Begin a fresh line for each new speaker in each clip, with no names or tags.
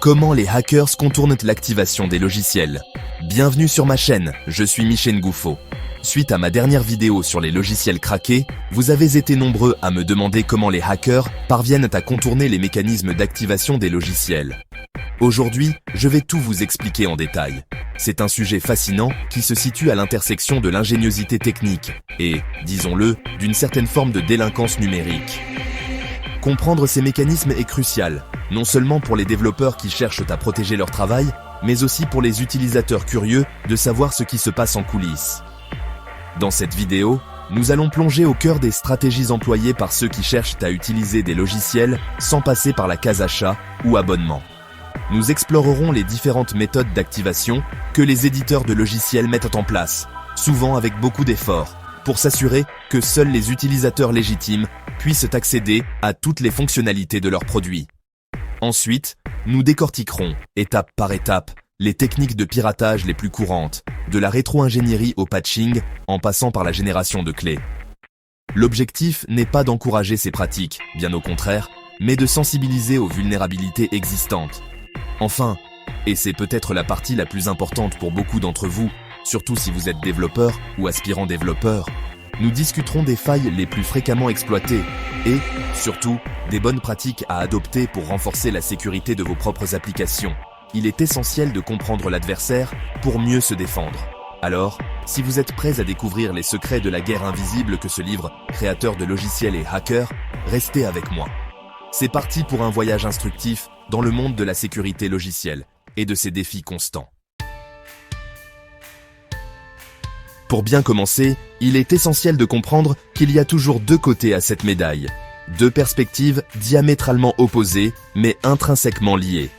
Comment les hackers contournent l'activation des logiciels? Bienvenue sur ma chaîne, je suis Michel Gouffo. Suite à ma dernière vidéo sur les logiciels craqués, vous avez été nombreux à me demander comment les hackers parviennent à contourner les mécanismes d'activation des logiciels. Aujourd'hui, je vais tout vous expliquer en détail. C'est un sujet fascinant qui se situe à l'intersection de l'ingéniosité technique et, disons-le, d'une certaine forme de délinquance numérique. Comprendre ces mécanismes est crucial, non seulement pour les développeurs qui cherchent à protéger leur travail, mais aussi pour les utilisateurs curieux de savoir ce qui se passe en coulisses. Dans cette vidéo, nous allons plonger au cœur des stratégies employées par ceux qui cherchent à utiliser des logiciels sans passer par la case achat ou abonnement. Nous explorerons les différentes méthodes d'activation que les éditeurs de logiciels mettent en place, souvent avec beaucoup d'efforts, pour s'assurer que seuls les utilisateurs légitimes puissent accéder à toutes les fonctionnalités de leurs produits. Ensuite, nous décortiquerons, étape par étape, les techniques de piratage les plus courantes, de la rétro-ingénierie au patching, en passant par la génération de clés. L'objectif n'est pas d'encourager ces pratiques, bien au contraire, mais de sensibiliser aux vulnérabilités existantes. Enfin, et c'est peut-être la partie la plus importante pour beaucoup d'entre vous, surtout si vous êtes développeur ou aspirant développeur, nous discuterons des failles les plus fréquemment exploitées et, surtout, des bonnes pratiques à adopter pour renforcer la sécurité de vos propres applications. Il est essentiel de comprendre l'adversaire pour mieux se défendre. Alors, si vous êtes prêts à découvrir les secrets de la guerre invisible que se livrent créateurs de logiciels et hackers, restez avec moi. C'est parti pour un voyage instructif dans le monde de la sécurité logicielle et de ses défis constants. Pour bien commencer, il est essentiel de comprendre qu'il y a toujours deux côtés à cette médaille. Deux perspectives diamétralement opposées, mais intrinsèquement liées.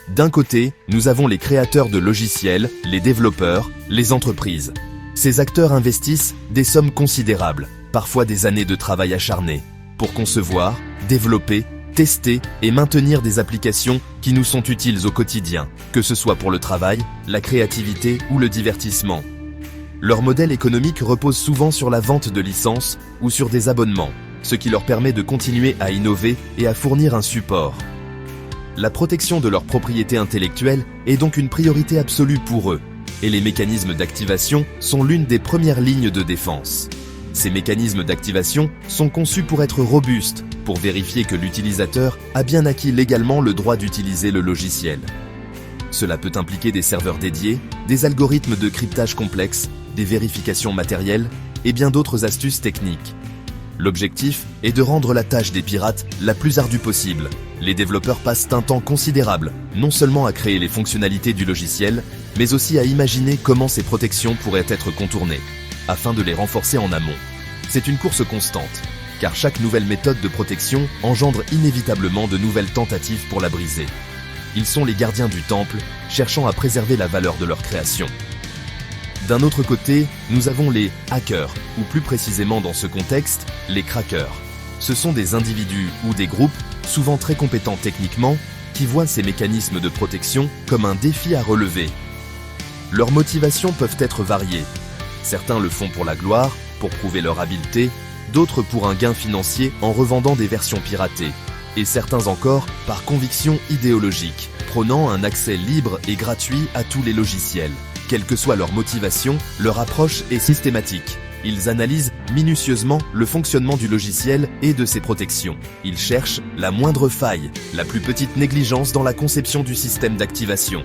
D'un côté, nous avons les créateurs de logiciels, les développeurs, les entreprises. Ces acteurs investissent des sommes considérables, parfois des années de travail acharné, pour concevoir, développer, tester et maintenir des applications qui nous sont utiles au quotidien, que ce soit pour le travail, la créativité ou le divertissement. Leur modèle économique repose souvent sur la vente de licences ou sur des abonnements, ce qui leur permet de continuer à innover et à fournir un support. La protection de leur propriété intellectuelle est donc une priorité absolue pour eux, et les mécanismes d'activation sont l'une des premières lignes de défense. Ces mécanismes d'activation sont conçus pour être robustes, pour vérifier que l'utilisateur a bien acquis légalement le droit d'utiliser le logiciel. Cela peut impliquer des serveurs dédiés, des algorithmes de cryptage complexes, des vérifications matérielles et bien d'autres astuces techniques. L'objectif est de rendre la tâche des pirates la plus ardue possible. Les développeurs passent un temps considérable, non seulement à créer les fonctionnalités du logiciel, mais aussi à imaginer comment ces protections pourraient être contournées, afin de les renforcer en amont. C'est une course constante, car chaque nouvelle méthode de protection engendre inévitablement de nouvelles tentatives pour la briser. Ils sont les gardiens du temple, cherchant à préserver la valeur de leur création. D'un autre côté, nous avons les hackers, ou plus précisément dans ce contexte, les crackers. Ce sont des individus ou des groupes, souvent très compétents techniquement, qui voient ces mécanismes de protection comme un défi à relever. Leurs motivations peuvent être variées. Certains le font pour la gloire, pour prouver leur habileté, d'autres pour un gain financier en revendant des versions piratées, et certains encore par conviction idéologique, prônant un accès libre et gratuit à tous les logiciels. Quelle que soit leur motivation, leur approche est systématique. Ils analysent minutieusement le fonctionnement du logiciel et de ses protections. Ils cherchent la moindre faille, la plus petite négligence dans la conception du système d'activation.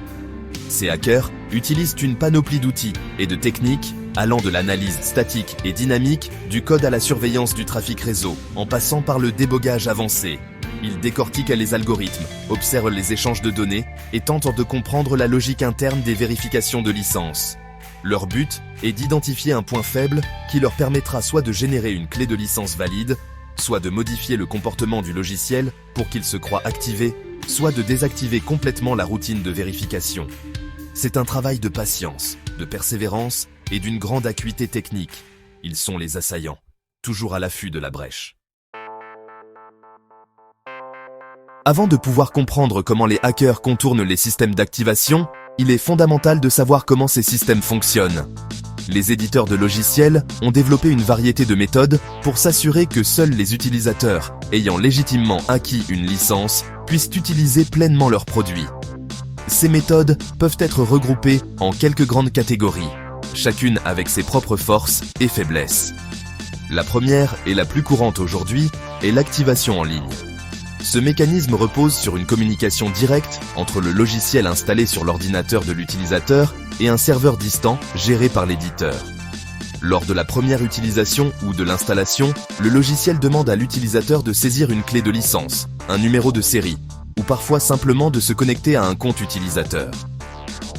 Ces hackers utilisent une panoplie d'outils et de techniques allant de l'analyse statique et dynamique du code à la surveillance du trafic réseau, en passant par le débogage avancé. Ils décortiquent les algorithmes, observent les échanges de données et tentent de comprendre la logique interne des vérifications de licences. Leur but est d'identifier un point faible qui leur permettra soit de générer une clé de licence valide, soit de modifier le comportement du logiciel pour qu'il se croie activé, soit de désactiver complètement la routine de vérification. C'est un travail de patience, de persévérance et d'une grande acuité technique. Ils sont les assaillants, toujours à l'affût de la brèche. Avant de pouvoir comprendre comment les hackers contournent les systèmes d'activation, il est fondamental de savoir comment ces systèmes fonctionnent. Les éditeurs de logiciels ont développé une variété de méthodes pour s'assurer que seuls les utilisateurs ayant légitimement acquis une licence puissent utiliser pleinement leurs produits. Ces méthodes peuvent être regroupées en quelques grandes catégories, chacune avec ses propres forces et faiblesses. La première et la plus courante aujourd'hui est l'activation en ligne. Ce mécanisme repose sur une communication directe entre le logiciel installé sur l'ordinateur de l'utilisateur et un serveur distant géré par l'éditeur. Lors de la première utilisation ou de l'installation, le logiciel demande à l'utilisateur de saisir une clé de licence, un numéro de série, ou parfois simplement de se connecter à un compte utilisateur.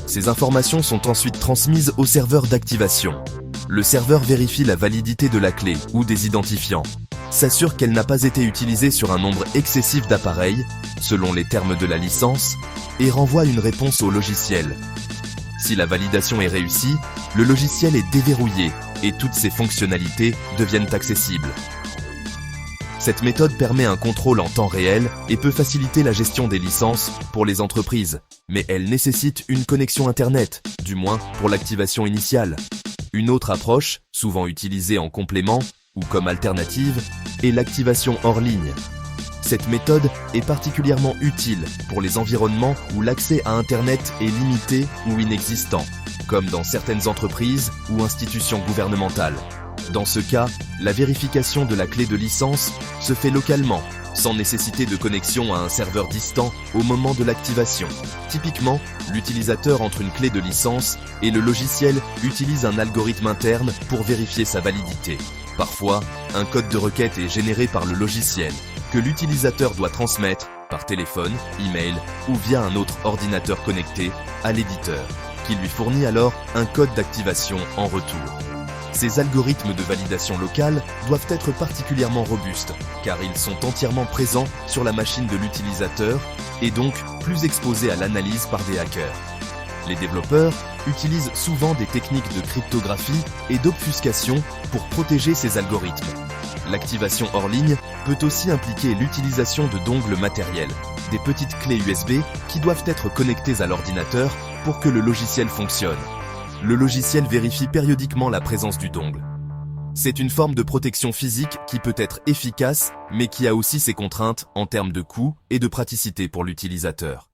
Ces informations sont ensuite transmises au serveur d'activation. Le serveur vérifie la validité de la clé ou des identifiants, s'assure qu'elle n'a pas été utilisée sur un nombre excessif d'appareils, selon les termes de la licence, et renvoie une réponse au logiciel. Si la validation est réussie, le logiciel est déverrouillé et toutes ses fonctionnalités deviennent accessibles. Cette méthode permet un contrôle en temps réel et peut faciliter la gestion des licences pour les entreprises, mais elle nécessite une connexion Internet, du moins pour l'activation initiale. Une autre approche, souvent utilisée en complément ou comme alternative, est l'activation hors ligne. Cette méthode est particulièrement utile pour les environnements où l'accès à Internet est limité ou inexistant, comme dans certaines entreprises ou institutions gouvernementales. Dans ce cas, la vérification de la clé de licence se fait localement, sans nécessité de connexion à un serveur distant au moment de l'activation. Typiquement, l'utilisateur entre une clé de licence et le logiciel utilise un algorithme interne pour vérifier sa validité. Parfois, un code de requête est généré par le logiciel, que l'utilisateur doit transmettre par téléphone, email ou via un autre ordinateur connecté à l'éditeur, qui lui fournit alors un code d'activation en retour. Ces algorithmes de validation locale doivent être particulièrement robustes, car ils sont entièrement présents sur la machine de l'utilisateur et donc plus exposés à l'analyse par des hackers. Les développeurs utilisent souvent des techniques de cryptographie et d'obfuscation pour protéger ces algorithmes. L'activation hors ligne peut aussi impliquer l'utilisation de dongles matériels, des petites clés USB qui doivent être connectées à l'ordinateur pour que le logiciel fonctionne. Le logiciel vérifie périodiquement la présence du dongle. C'est une forme de protection physique qui peut être efficace, mais qui a aussi ses contraintes en termes de coût et de praticité pour l'utilisateur.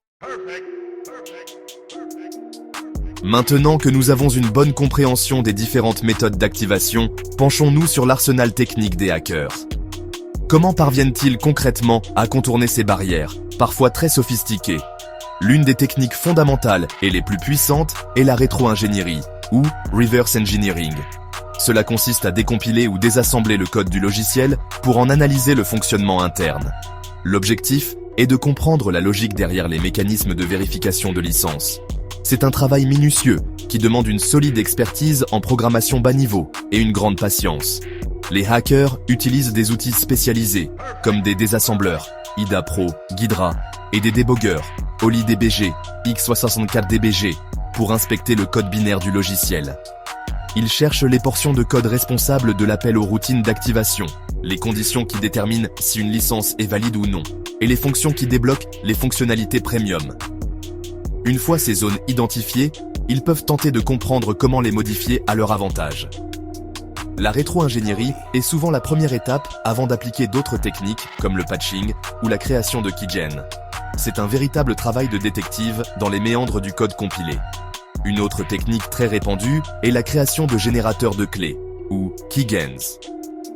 Maintenant que nous avons une bonne compréhension des différentes méthodes d'activation, penchons-nous sur l'arsenal technique des hackers. Comment parviennent-ils concrètement à contourner ces barrières, parfois très sophistiquées ? L'une des techniques fondamentales et les plus puissantes est la rétro-ingénierie, ou reverse engineering. Cela consiste à décompiler ou désassembler le code du logiciel pour en analyser le fonctionnement interne. L'objectif est de comprendre la logique derrière les mécanismes de vérification de licence. C'est un travail minutieux qui demande une solide expertise en programmation bas niveau et une grande patience. Les hackers utilisent des outils spécialisés, comme des désassembleurs, IDA Pro, Ghidra, et des débogueurs, OliDBG, X64DBG, pour inspecter le code binaire du logiciel. Ils cherchent les portions de code responsables de l'appel aux routines d'activation, les conditions qui déterminent si une licence est valide ou non, et les fonctions qui débloquent les fonctionnalités premium. Une fois ces zones identifiées, ils peuvent tenter de comprendre comment les modifier à leur avantage. La rétro-ingénierie est souvent la première étape avant d'appliquer d'autres techniques comme le patching ou la création de keygen. C'est un véritable travail de détective dans les méandres du code compilé. Une autre technique très répandue est la création de générateurs de clés, ou keygens.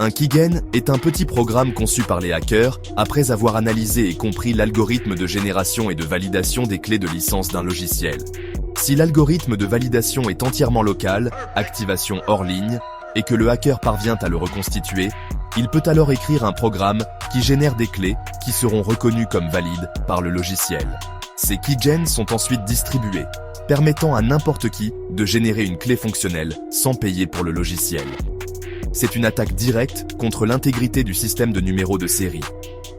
Un keygen est un petit programme conçu par les hackers après avoir analysé et compris l'algorithme de génération et de validation des clés de licence d'un logiciel. Si l'algorithme de validation est entièrement local, activation hors ligne, et que le hacker parvient à le reconstituer, il peut alors écrire un programme qui génère des clés qui seront reconnues comme valides par le logiciel. Ces keygens sont ensuite distribués, permettant à n'importe qui de générer une clé fonctionnelle sans payer pour le logiciel. C'est une attaque directe contre l'intégrité du système de numéros de série.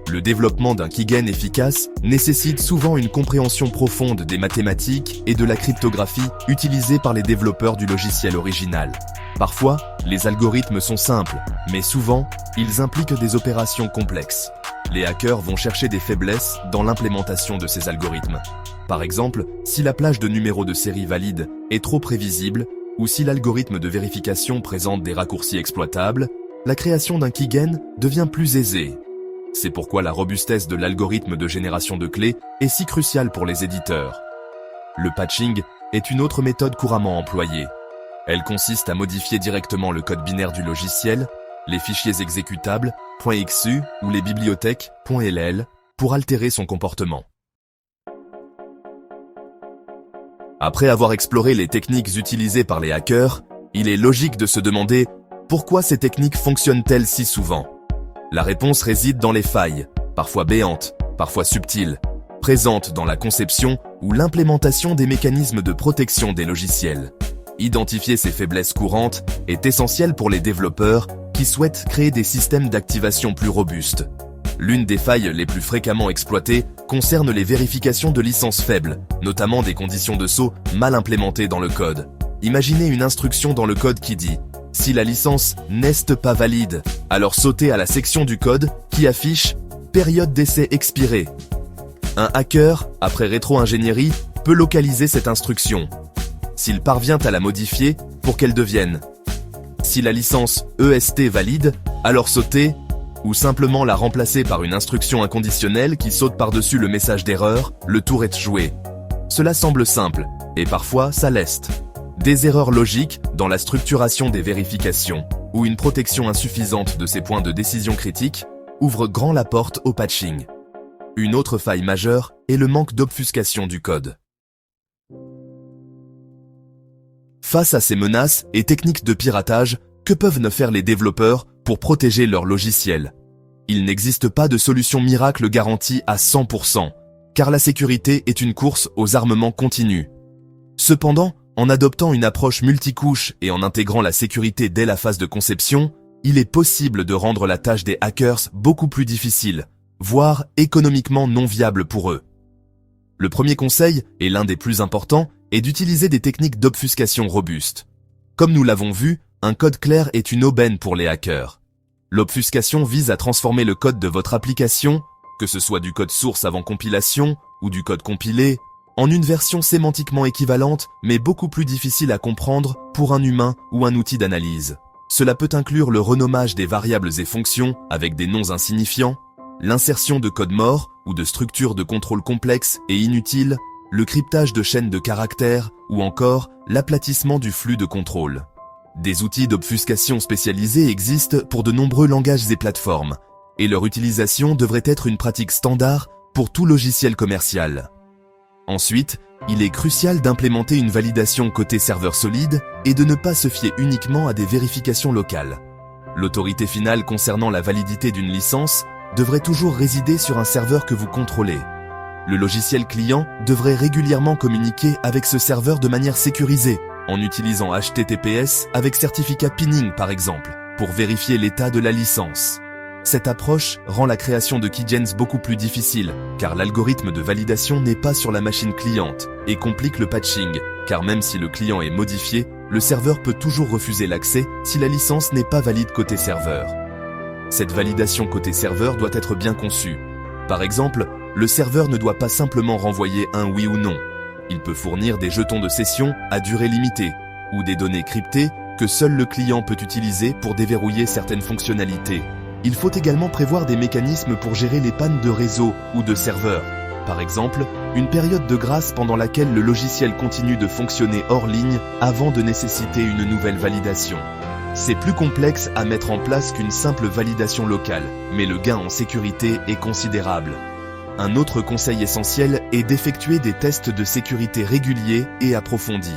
Le développement d'un keygen efficace nécessite souvent une compréhension profonde des mathématiques et de la cryptographie utilisées par les développeurs du logiciel original. Parfois, les algorithmes sont simples, mais souvent, ils impliquent des opérations complexes. Les hackers vont chercher des faiblesses dans l'implémentation de ces algorithmes. Par exemple, si la plage de numéros de série valide est trop prévisible, ou si l'algorithme de vérification présente des raccourcis exploitables, la création d'un keygen devient plus aisée. C'est pourquoi la robustesse de l'algorithme de génération de clés est si cruciale pour les éditeurs. Le patching est une autre méthode couramment employée. Elle consiste à modifier directement le code binaire du logiciel, les fichiers exécutables .xu ou les bibliothèques .ll pour altérer son comportement. Après avoir exploré les techniques utilisées par les hackers, il est logique de se demander pourquoi ces techniques fonctionnent-elles si souvent. La réponse réside dans les failles, parfois béantes, parfois subtiles, présentes dans la conception ou l'implémentation des mécanismes de protection des logiciels. Identifier ces faiblesses courantes est essentiel pour les développeurs qui souhaitent créer des systèmes d'activation plus robustes. L'une des failles les plus fréquemment exploitées concerne les vérifications de licences faibles, notamment des conditions de saut mal implémentées dans le code. Imaginez une instruction dans le code qui dit « Si la licence n'est pas valide, alors sautez à la section du code qui affiche « Période d'essai expirée ». Un hacker, après rétro-ingénierie, peut localiser cette instruction. S'il parvient à la modifier pour qu'elle devienne « Si la licence EST valide, alors sautez » ou simplement la remplacer par une instruction inconditionnelle qui saute par-dessus le message d'erreur, le tour est joué. Cela semble simple, et parfois ça l'est. Des erreurs logiques dans la structuration des vérifications, ou une protection insuffisante de ces points de décision critiques, ouvrent grand la porte au patching. Une autre faille majeure est le manque d'obfuscation du code. Face à ces menaces et techniques de piratage, que peuvent faire les développeurs pour protéger leur logiciel? Il n'existe pas de solution miracle garantie à 100%, car la sécurité est une course aux armements continus. Cependant, en adoptant une approche multicouche et en intégrant la sécurité dès la phase de conception, il est possible de rendre la tâche des hackers beaucoup plus difficile, voire économiquement non viable pour eux. Le premier conseil, et l'un des plus importants, est d'utiliser des techniques d'obfuscation robustes. Comme nous l'avons vu, un code clair est une aubaine pour les hackers. L'obfuscation vise à transformer le code de votre application, que ce soit du code source avant compilation ou du code compilé, en une version sémantiquement équivalente mais beaucoup plus difficile à comprendre pour un humain ou un outil d'analyse. Cela peut inclure le renommage des variables et fonctions avec des noms insignifiants, l'insertion de codes morts ou de structures de contrôle complexes et inutiles, le cryptage de chaînes de caractères ou encore l'aplatissement du flux de contrôle. Des outils d'obfuscation spécialisés existent pour de nombreux langages et plateformes, et leur utilisation devrait être une pratique standard pour tout logiciel commercial. Ensuite, il est crucial d'implémenter une validation côté serveur solide et de ne pas se fier uniquement à des vérifications locales. L'autorité finale concernant la validité d'une licence devrait toujours résider sur un serveur que vous contrôlez. Le logiciel client devrait régulièrement communiquer avec ce serveur de manière sécurisée, en utilisant HTTPS avec certificat pinning par exemple, pour vérifier l'état de la licence. Cette approche rend la création de keygens beaucoup plus difficile, car l'algorithme de validation n'est pas sur la machine cliente, et complique le patching, car même si le client est modifié, le serveur peut toujours refuser l'accès si la licence n'est pas valide côté serveur. Cette validation côté serveur doit être bien conçue. Par exemple, le serveur ne doit pas simplement renvoyer un oui ou non. Il peut fournir des jetons de session à durée limitée, ou des données cryptées que seul le client peut utiliser pour déverrouiller certaines fonctionnalités. Il faut également prévoir des mécanismes pour gérer les pannes de réseau ou de serveur. Par exemple, une période de grâce pendant laquelle le logiciel continue de fonctionner hors ligne avant de nécessiter une nouvelle validation. C'est plus complexe à mettre en place qu'une simple validation locale, mais le gain en sécurité est considérable. Un autre conseil essentiel est d'effectuer des tests de sécurité réguliers et approfondis.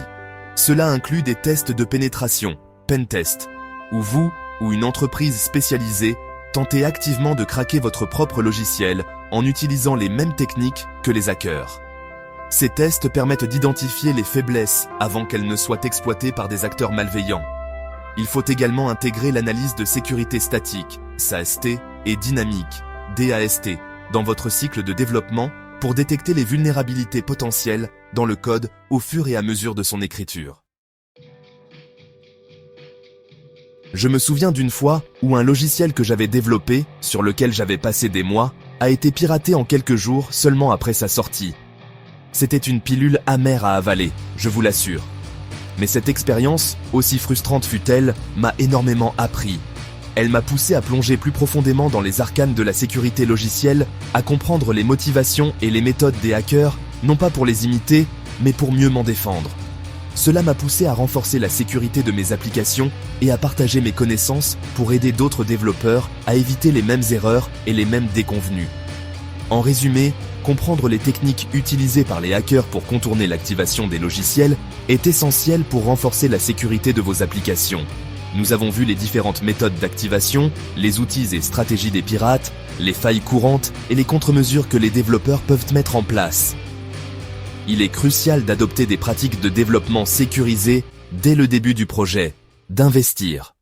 Cela inclut des tests de pénétration, pentest, où vous ou une entreprise spécialisée tentez activement de craquer votre propre logiciel en utilisant les mêmes techniques que les hackers. Ces tests permettent d'identifier les faiblesses avant qu'elles ne soient exploitées par des acteurs malveillants. Il faut également intégrer l'analyse de sécurité statique, SAST, et dynamique, DAST, dans votre cycle de développement pour détecter les vulnérabilités potentielles dans le code au fur et à mesure de son écriture. Je me souviens d'une fois où un logiciel que j'avais développé, sur lequel j'avais passé des mois, a été piraté en quelques jours seulement après sa sortie. C'était une pilule amère à avaler, je vous l'assure. Mais cette expérience, aussi frustrante fut-elle, m'a énormément appris. Elle m'a poussé à plonger plus profondément dans les arcanes de la sécurité logicielle, à comprendre les motivations et les méthodes des hackers, non pas pour les imiter, mais pour mieux m'en défendre. Cela m'a poussé à renforcer la sécurité de mes applications et à partager mes connaissances pour aider d'autres développeurs à éviter les mêmes erreurs et les mêmes déconvenues. En résumé, comprendre les techniques utilisées par les hackers pour contourner l'activation des logiciels est essentiel pour renforcer la sécurité de vos applications. Nous avons vu les différentes méthodes d'activation, les outils et stratégies des pirates, les failles courantes et les contre-mesures que les développeurs peuvent mettre en place. Il est crucial d'adopter des pratiques de développement sécurisées dès le début du projet, d'investir